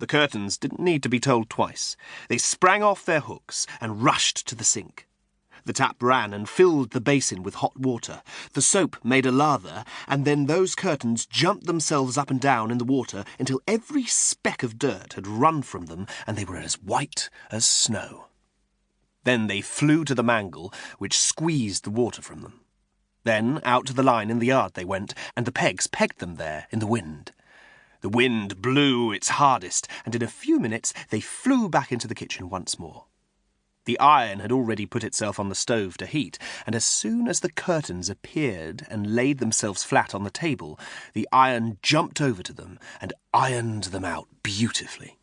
The curtains didn't need to be told twice. They sprang off their hooks and rushed to the sink. The tap ran and filled the basin with hot water. The soap made a lather, and then those curtains jumped themselves up and down in the water until every speck of dirt had run from them and they were as white as snow. Then they flew to the mangle, which squeezed the water from them. Then out to the line in the yard they went, and the pegs pegged them there in the wind. The wind blew its hardest, and in a few minutes they flew back into the kitchen once more. The iron had already put itself on the stove to heat, and as soon as the curtains appeared and laid themselves flat on the table, the iron jumped over to them and ironed them out beautifully.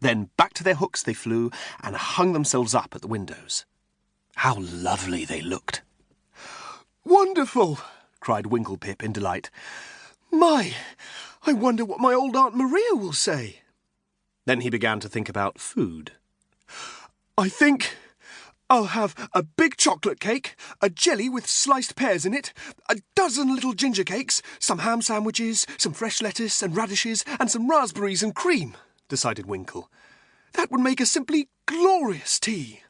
Then back to their hooks they flew and hung themselves up at the windows. How lovely they looked! "Wonderful!" cried Winklepip in delight. "My, I wonder what my old Aunt Maria will say." Then he began to think about food. "I think I'll have a big chocolate cake, a jelly with sliced pears in it, a dozen little ginger cakes, some ham sandwiches, some fresh lettuce and radishes, and some raspberries and cream," decided Winkle. "That would make a simply glorious tea."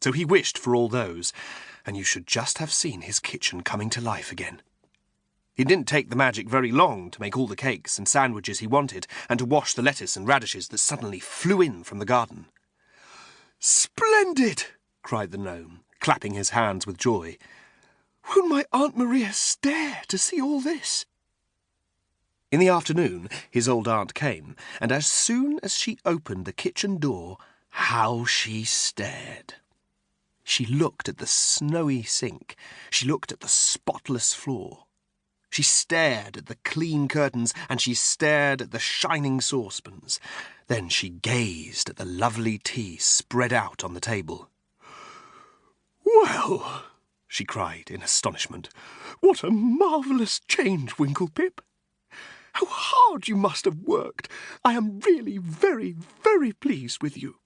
So he wished for all those, and you should just have seen his kitchen coming to life again. It didn't take the magic very long to make all the cakes and sandwiches he wanted, and to wash the lettuce and radishes that suddenly flew in from the garden. "Splendid!" cried the gnome, clapping his hands with joy. "Won't my Aunt Maria stare to see all this?" In the afternoon his old aunt came, and as soon as she opened the kitchen door, how she stared! She looked at the snowy sink. She looked at the spotless floor. She stared at the clean curtains, and she stared at the shining saucepans. Then she gazed at the lovely tea spread out on the table. "Well," she cried in astonishment, "what a marvellous change, Winklepip! How hard you must have worked! I am really very, very pleased with you."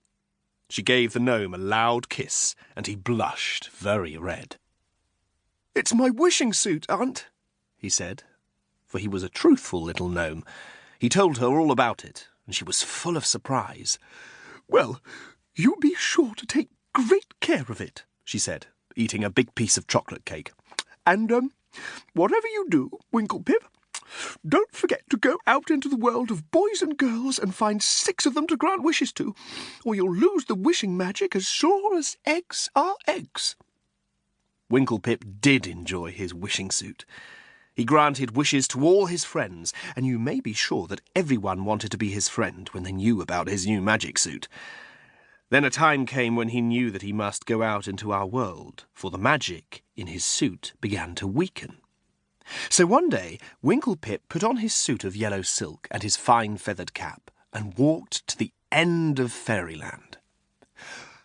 She gave the gnome a loud kiss, and he blushed very red. "It's my wishing suit, Aunt," he said, for he was a truthful little gnome. He told her all about it, and she was full of surprise. "Well, you be sure to take great care of it," she said, eating a big piece of chocolate cake. "And, whatever you do, Winklepip, don't forget to go out into the world of boys and girls and find 6 of them to grant wishes to, or you'll lose the wishing magic as sure as eggs are eggs." Winklepip did enjoy his wishing suit. He granted wishes to all his friends, and you may be sure that everyone wanted to be his friend when they knew about his new magic suit. Then a time came when he knew that he must go out into our world, for the magic in his suit began to weaken. So one day Winklepip put on his suit of yellow silk and his fine feathered cap and walked to the end of fairyland.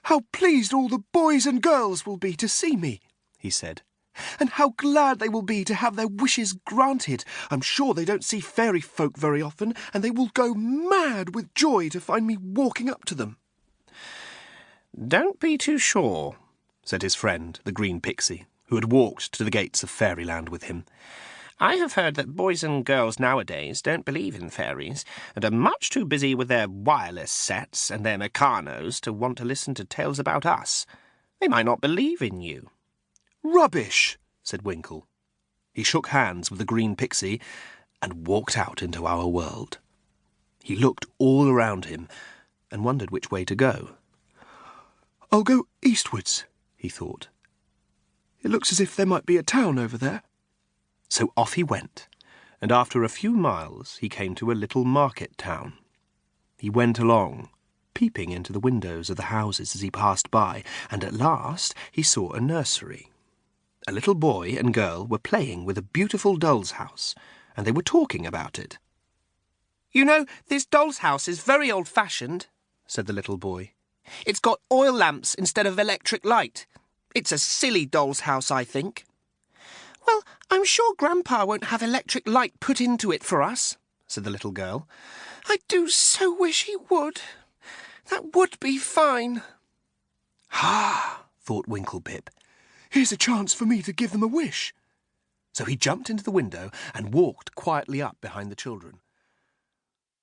"How pleased all the boys and girls will be to see me," he said, "and how glad they will be to have their wishes granted. I'm sure they don't see fairy folk very often, and they will go mad with joy to find me walking up to them." "Don't be too sure," said his friend, the green pixie, who had walked to the gates of fairyland with him. "I have heard that boys and girls nowadays don't believe in fairies, and are much too busy with their wireless sets and their mechanos to want to listen to tales about us. They might not believe in you." "Rubbish," said Winkle. He shook hands with the green pixie and walked out into our world. He looked all around him and wondered which way to go. "I'll go eastwards," he thought. "It looks as if there might be a town over there." So off he went, and after a few miles he came to a little market town. He went along, peeping into the windows of the houses as he passed by, and at last he saw a nursery. A little boy and girl were playing with a beautiful doll's house, and they were talking about it. "You know, this doll's house is very old-fashioned," said the little boy. "It's got oil lamps instead of electric light. It's a silly doll's house, I think." "Well, I'm sure Grandpa won't have electric light put into it for us," said the little girl. "I do so wish he would. That would be fine." "Ha!" thought Winklepip. "Here's a chance for me to give them a wish." So he jumped into the window and walked quietly up behind the children.